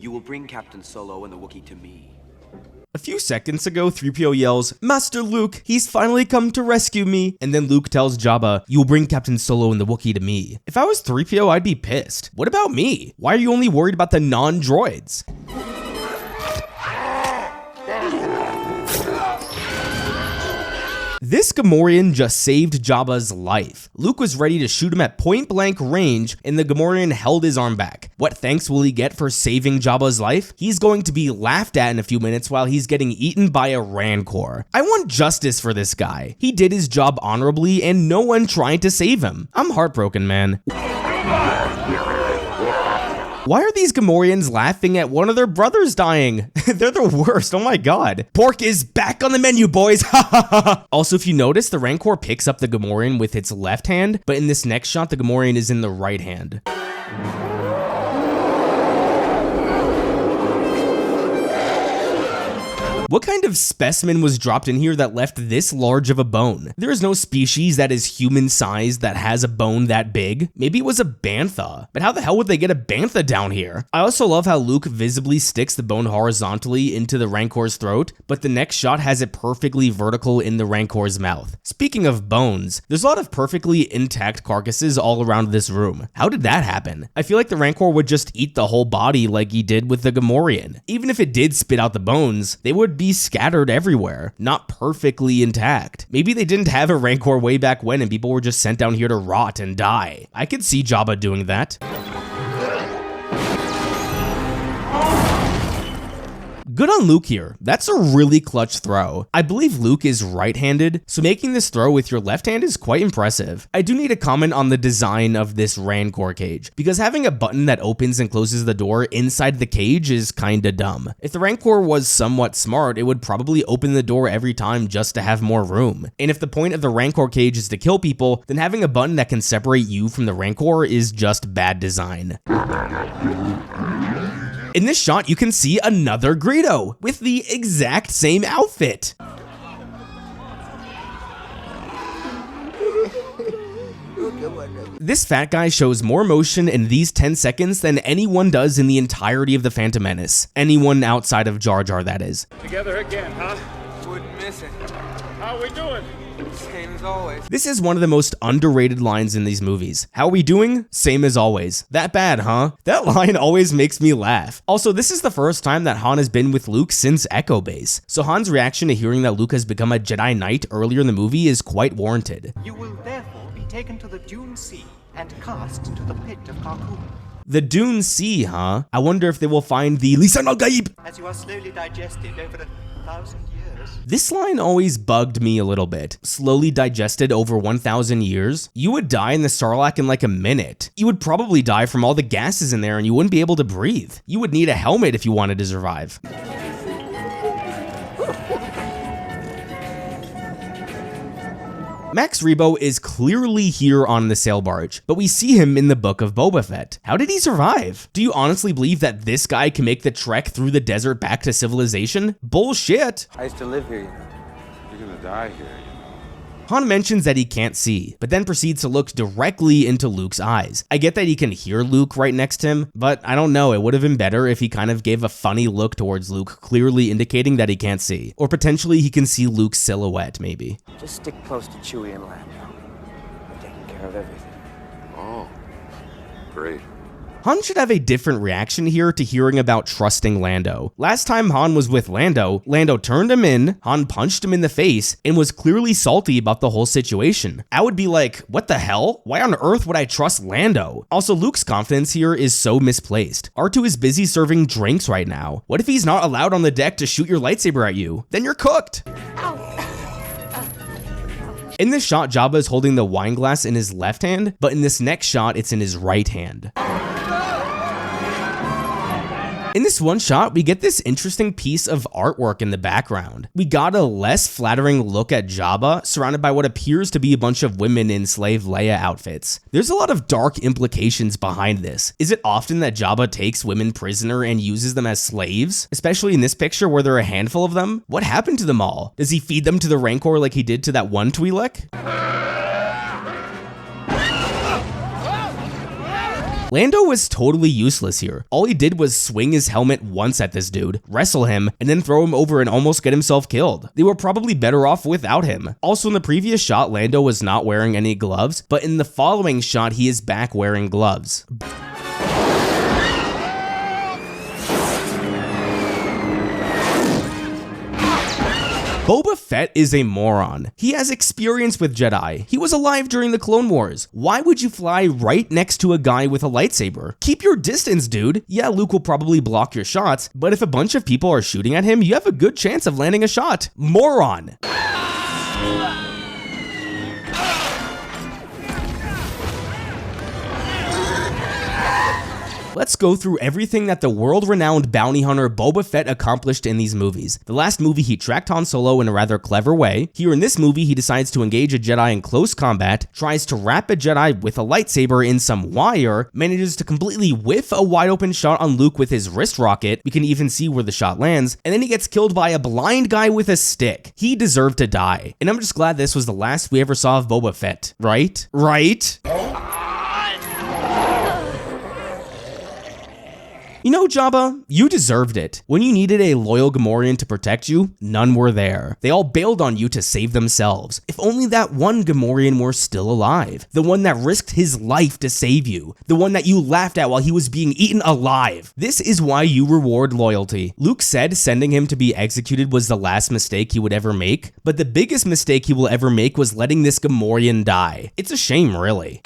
You will bring Captain Solo and the Wookiee to me. A few seconds ago, 3PO yells, "Master Luke, he's finally come to rescue me." And then Luke tells Jabba, "You'll bring Captain Solo and the Wookiee to me." If I was 3PO, I'd be pissed. What about me? Why are you only worried about the non-droids? This Gamorrean just saved Jabba's life. Luke was ready to shoot him at point-blank range, and the Gamorrean held his arm back. What thanks will he get for saving Jabba's life? He's going to be laughed at in a few minutes while he's getting eaten by a Rancor. I want justice for this guy. He did his job honorably, and no one tried to save him. I'm heartbroken, man. Why are these Gamorreans laughing at one of their brothers dying? They're the worst, oh my god. Pork is back on the menu, boys, ha ha ha. Also, if you notice, the Rancor picks up the Gamorrean with its left hand, but in this next shot, the Gamorrean is in the right hand. What kind of specimen was dropped in here that left this large of a bone? There is no species that is human-sized that has a bone that big. Maybe it was a bantha, but how the hell would they get a bantha down here? I also love how Luke visibly sticks the bone horizontally into the Rancor's throat, but the next shot has it perfectly vertical in the Rancor's mouth. Speaking of bones, there's a lot of perfectly intact carcasses all around this room. How did that happen? I feel like the Rancor would just eat the whole body like he did with the Gamorrean. Even if it did spit out the bones, they would be scattered everywhere, not perfectly intact. Maybe they didn't have a Rancor way back when and people were just sent down here to rot and die. I could see Jabba doing that. Good on Luke here. That's a really clutch throw. I believe Luke is right-handed, so making this throw with your left hand is quite impressive. I do need to comment on the design of this Rancor cage, because having a button that opens and closes the door inside the cage is kinda dumb. If the Rancor was somewhat smart, it would probably open the door every time just to have more room. And if the point of the Rancor cage is to kill people, then having a button that can separate you from the Rancor is just bad design. In this shot, you can see another Greedo with the exact same outfit. This fat guy shows more motion in these 10 seconds than anyone does in the entirety of The Phantom Menace. Anyone outside of Jar Jar, that is. Together again, huh? Wouldn't miss it. How we doing? Same as always. This is one of the most underrated lines in these movies. How are we doing? Same as always. That bad, huh? That line always makes me laugh. Also, this is the first time that Han has been with Luke since Echo Base. So Han's reaction to hearing that Luke has become a Jedi Knight earlier in the movie is quite warranted. You will therefore be taken to the Dune Sea and cast to the pit of Carcoon. The Dune Sea, huh? I wonder if they will find the Lisan al-Gaib. As you are slowly digested over 1,000 years. This line always bugged me a little bit. Slowly digested over 1,000 years? You would die in the Sarlacc in like a minute. You would probably die from all the gases in there and you wouldn't be able to breathe. You would need a helmet if you wanted to survive. Max Rebo is clearly here on the sail barge, but we see him in the Book of Boba Fett. How did he survive? Do you honestly believe that this guy can make the trek through the desert back to civilization? Bullshit! I used to live here, you know. You're gonna die here, you know. Han mentions that he can't see, but then proceeds to look directly into Luke's eyes. I get that he can hear Luke right next to him, but I don't know, it would have been better if he kind of gave a funny look towards Luke, clearly indicating that he can't see. Or potentially he can see Luke's silhouette, maybe. Just stick close to Chewie and Lando. I'm taking care of everything. Oh, great. Han should have a different reaction here to hearing about trusting Lando. Last time Han was with Lando, Lando turned him in, Han punched him in the face, and was clearly salty about the whole situation. I would be like, what the hell? Why on earth would I trust Lando? Also, Luke's confidence here is so misplaced. R2 is busy serving drinks right now. What if he's not allowed on the deck to shoot your lightsaber at you? Then you're cooked. In this shot, Jabba is holding the wine glass in his left hand, but in this next shot, it's in his right hand. In this one shot, we get this interesting piece of artwork in the background. We got a less flattering look at Jabba, surrounded by what appears to be a bunch of women in slave Leia outfits. There's a lot of dark implications behind this. Is it often that Jabba takes women prisoner and uses them as slaves? Especially in this picture where there are a handful of them? What happened to them all? Does he feed them to the Rancor like he did to that one Twi'lek? Lando was totally useless here. All he did was swing his helmet once at this dude, wrestle him, and then throw him over and almost get himself killed. They were probably better off without him. Also, in the previous shot, Lando was not wearing any gloves, but in the following shot, he is back wearing gloves. Boba Fett is a moron. He has experience with Jedi. He was alive during the Clone Wars. Why would you fly right next to a guy with a lightsaber? Keep your distance, dude. Yeah, Luke will probably block your shots, but if a bunch of people are shooting at him, you have a good chance of landing a shot. Moron. Let's go through everything that the world-renowned bounty hunter Boba Fett accomplished in these movies. The last movie, he tracked Han Solo in a rather clever way. Here in this movie, he decides to engage a Jedi in close combat, tries to wrap a Jedi with a lightsaber in some wire, manages to completely whiff a wide-open shot on Luke with his wrist rocket. We can even see where the shot lands, and then he gets killed by a blind guy with a stick. He deserved to die. And I'm just glad this was the last we ever saw of Boba Fett. Right? Right? You know, Jabba, you deserved it. When you needed a loyal Gamorrean to protect you, none were there. They all bailed on you to save themselves. If only that one Gamorrean were still alive. The one that risked his life to save you. The one that you laughed at while he was being eaten alive. This is why you reward loyalty. Luke said sending him to be executed was the last mistake he would ever make, but the biggest mistake he will ever make was letting this Gamorrean die. It's a shame, really.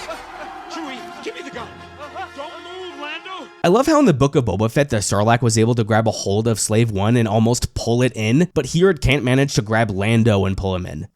I love how in the book of Boba Fett, the Sarlacc was able to grab a hold of Slave 1 and almost pull it in, but here it can't manage to grab Lando and pull him in.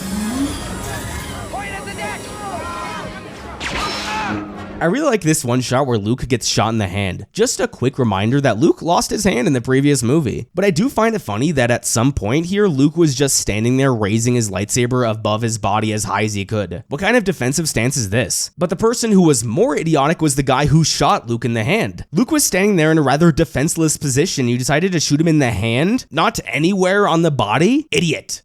I really like this one shot where Luke gets shot in the hand. Just a quick reminder that Luke lost his hand in the previous movie. But I do find it funny that at some point here, Luke was just standing there raising his lightsaber above his body as high as he could. What kind of defensive stance is this? But the person who was more idiotic was the guy who shot Luke in the hand. Luke was standing there in a rather defenseless position. You decided to shoot him in the hand, not anywhere on the body? Idiot.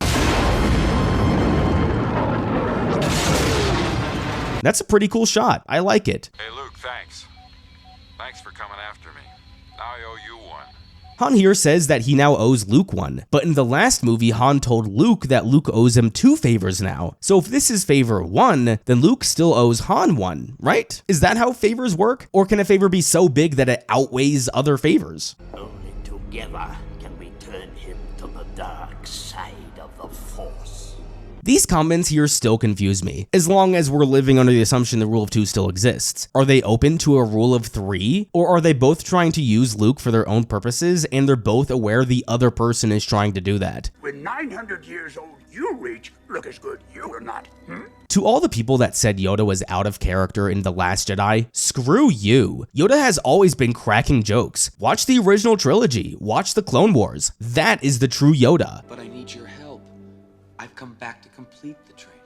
That's a pretty cool shot. I like it. Hey, Luke, thanks. Thanks for coming after me. Now I owe you one. Han here says that he now owes Luke one, but in the last movie, Han told Luke that Luke owes him 2 favors now. So if this is favor 1, then Luke still owes Han 1, right? Is that how favors work? Or can a favor be so big that it outweighs other favors? Only together can we turn him to the dark side of the Force. These comments here still confuse me, as long as we're living under the assumption the rule of 2 still exists. Are they open to a rule of 3? Or are they both trying to use Luke for their own purposes and they're both aware the other person is trying to do that? When 900 years old you reach, look as good you will not. To all the people that said Yoda was out of character in The Last Jedi, screw you. Yoda has always been cracking jokes. Watch the original trilogy, watch the Clone Wars. That is the true Yoda. But I need your help. I've come back to complete the training.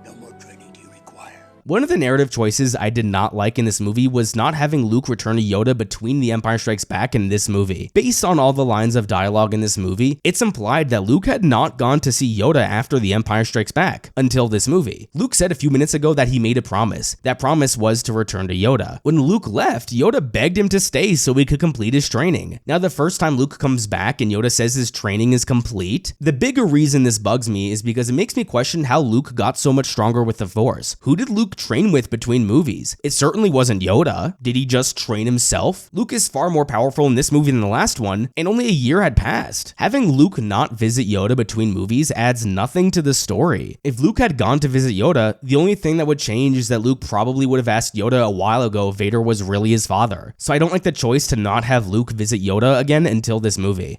No more training do you require. One of the narrative choices I did not like in this movie was not having Luke return to Yoda between The Empire Strikes Back and this movie. Based on all the lines of dialogue in this movie, it's implied that Luke had not gone to see Yoda after The Empire Strikes Back until this movie. Luke said a few minutes ago that he made a promise. That promise was to return to Yoda. When Luke left, Yoda begged him to stay so he could complete his training. Now, the first time Luke comes back and Yoda says his training is complete, the bigger reason this bugs me is because it makes me question how Luke got so much stronger with the Force. Who did Luke train with between movies? It certainly wasn't Yoda. Did he just train himself? Luke is far more powerful in this movie than the last one, and only a year had passed. Having Luke not visit Yoda between movies adds nothing to the story. If Luke had gone to visit Yoda, the only thing that would change is that Luke probably would have asked Yoda a while ago if Vader was really his father. So I don't like the choice to not have Luke visit Yoda again until this movie.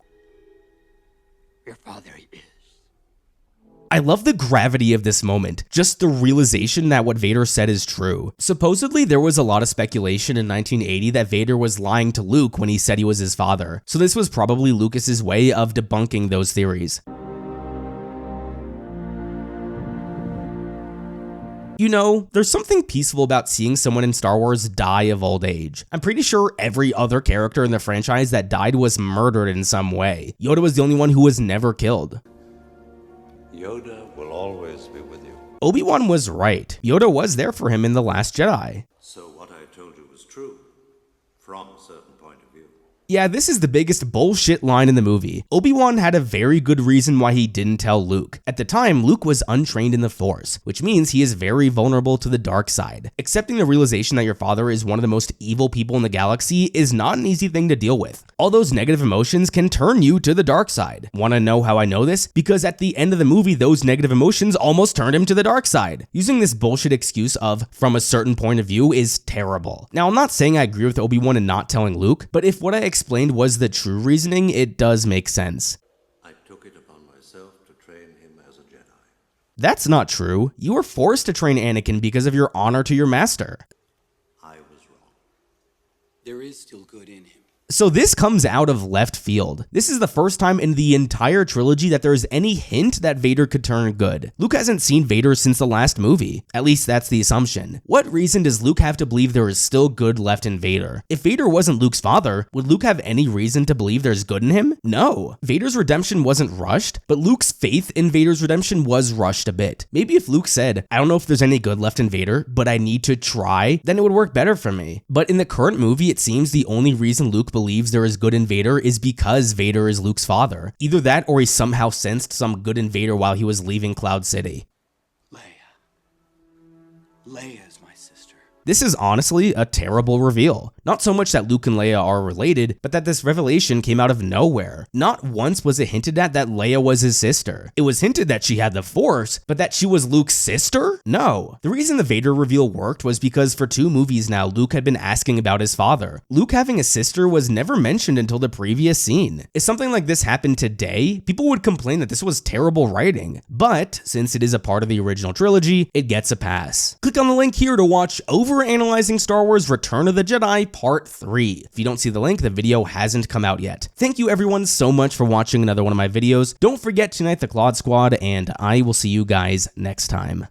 Your father is. I love the gravity of this moment, just the realization that what Vader said is true. Supposedly, there was a lot of speculation in 1980 that Vader was lying to Luke when he said he was his father, so this was probably Lucas's way of debunking those theories. You know, there's something peaceful about seeing someone in Star Wars die of old age. I'm pretty sure every other character in the franchise that died was murdered in some way. Yoda was the only one who was never killed. Yoda will always be with you. Obi-Wan was right. Yoda was there for him in The Last Jedi. So what I told you was Yeah, this is the biggest bullshit line in the movie. Obi-Wan had a very good reason why he didn't tell Luke. At the time, Luke was untrained in the Force, which means he is very vulnerable to the dark side. Accepting the realization that your father is one of the most evil people in the galaxy is not an easy thing to deal with. All those negative emotions can turn you to the dark side. Want to know how I know this? Because at the end of the movie, those negative emotions almost turned him to the dark side. Using this bullshit excuse of from a certain point of view is terrible. Now, I'm not saying I agree with Obi-Wan in not telling Luke, but if what I explained was the true reasoning, it does make sense. I took it upon myself to train him as a Jedi. That's not true. You were forced to train Anakin because of your honor to your master. I was wrong. There is still good in him. So this comes out of left field. This is the first time in the entire trilogy that there is any hint that Vader could turn good. Luke hasn't seen Vader since the last movie. At least that's the assumption. What reason does Luke have to believe there is still good left in Vader? If Vader wasn't Luke's father, would Luke have any reason to believe there's good in him? No. Vader's redemption wasn't rushed, but Luke's faith in Vader's redemption was rushed a bit. Maybe if Luke said, I don't know if there's any good left in Vader, but I need to try, then it would work better for me. But in the current movie, it seems the only reason Luke believes there is good in Vader is because Vader is Luke's father. Either that or he somehow sensed some good in Vader while he was leaving Cloud City. Leia is my sister. This is honestly a terrible reveal. Not so much that Luke and Leia are related, but that this revelation came out of nowhere. Not once was it hinted at that Leia was his sister. It was hinted that she had the Force, but that she was Luke's sister? No. The reason the Vader reveal worked was because for 2 movies now, Luke had been asking about his father. Luke having a sister was never mentioned until the previous scene. If something like this happened today, people would complain that this was terrible writing. But since it is a part of the original trilogy, it gets a pass. Click on the link here to watch Overanalyzing Star Wars Return of the Jedi Part 3. If you don't see the link, the video hasn't come out yet. Thank you everyone so much for watching another one of my videos. Don't forget to unite the Claude Squad, and I will see you guys next time.